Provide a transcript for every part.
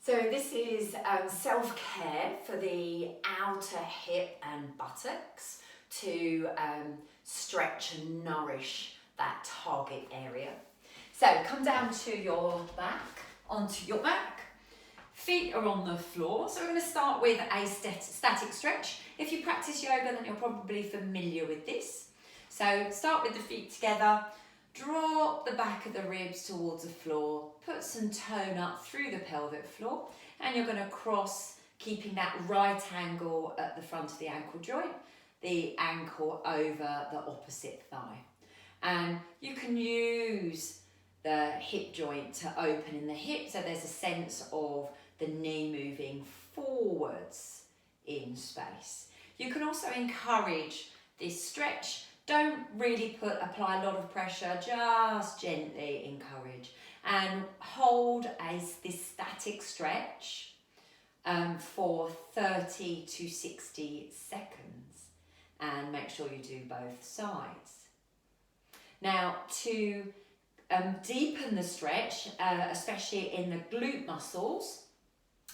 So this is self-care for the outer hip and buttocks to stretch and nourish that target area. So come down to your back, onto your back. Feet are on the floor. So we're going to start with a static stretch. If you practice yoga, then you're probably familiar with this. So start with the feet together. Drop the back of the ribs towards the floor, put some tone up through the pelvic floor, and you're going to cross, keeping that right angle at the front of the ankle joint, the ankle over the opposite thigh. And you can use the hip joint to open in the hip, so there's a sense of the knee moving forwards in space. You can also encourage this stretch. Don't really apply a lot of pressure, just gently encourage. And hold this static stretch for 30 to 60 seconds. And make sure you do both sides. Now, to deepen the stretch, especially in the glute muscles,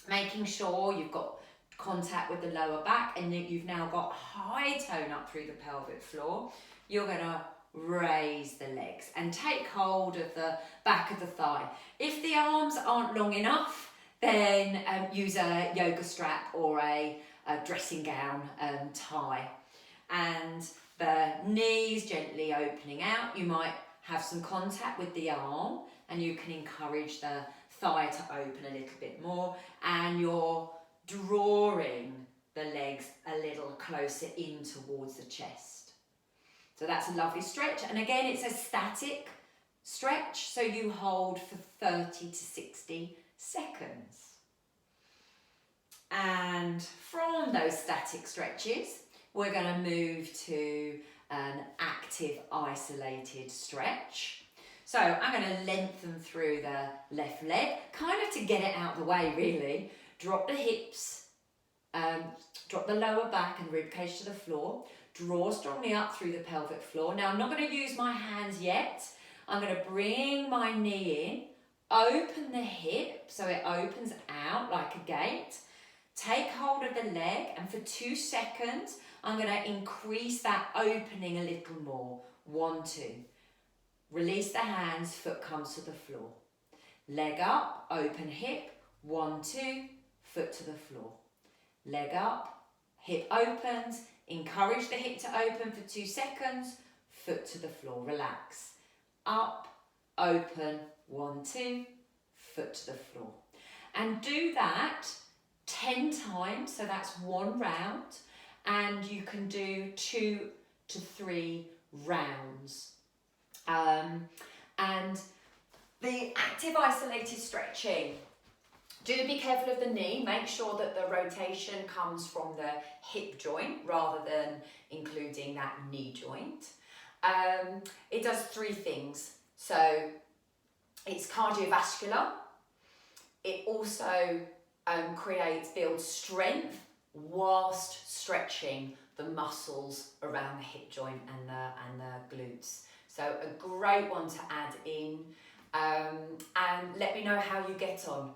making sure you've got contact with the lower back and that you've now got high tone up through the pelvic floor, you're going to raise the legs and take hold of the back of the thigh. If the arms aren't long enough, then use a yoga strap or a dressing gown tie. And the knees gently opening out. You might have some contact with the arm and you can encourage the thigh to open a little bit more, and you're drawing the legs a little closer in towards the chest. So that's a lovely stretch. And again, it's a static stretch, so you hold for 30 to 60 seconds. And from those static stretches, we're going to move to an active isolated stretch. So I'm going to lengthen through the left leg, kind of to get it out of the way really. Drop the hips, drop the lower back and rib cage to the floor. Draw strongly up through the pelvic floor. Now I'm not going to use my hands yet. I'm going to bring my knee in, open the hip so it opens out like a gate. Take hold of the leg, and for 2 seconds, I'm going to increase that opening a little more. 1, 2. Release the hands, foot comes to the floor. Leg up, open hip. 1, 2, foot to the floor. Leg up, hip opens. Encourage the hip to open for 2 seconds. Foot to the floor, relax. Up, open, 1, 2, foot to the floor. And do that 10 times, so that's 1 round. And you can do 2 to 3 rounds. And the active isolated stretching, do be careful of the knee. Make sure that the rotation comes from the hip joint rather than including that knee joint. It does 3 things. So it's cardiovascular. It also builds strength whilst stretching the muscles around the hip joint and the glutes. So a great one to add in, and let me know how you get on.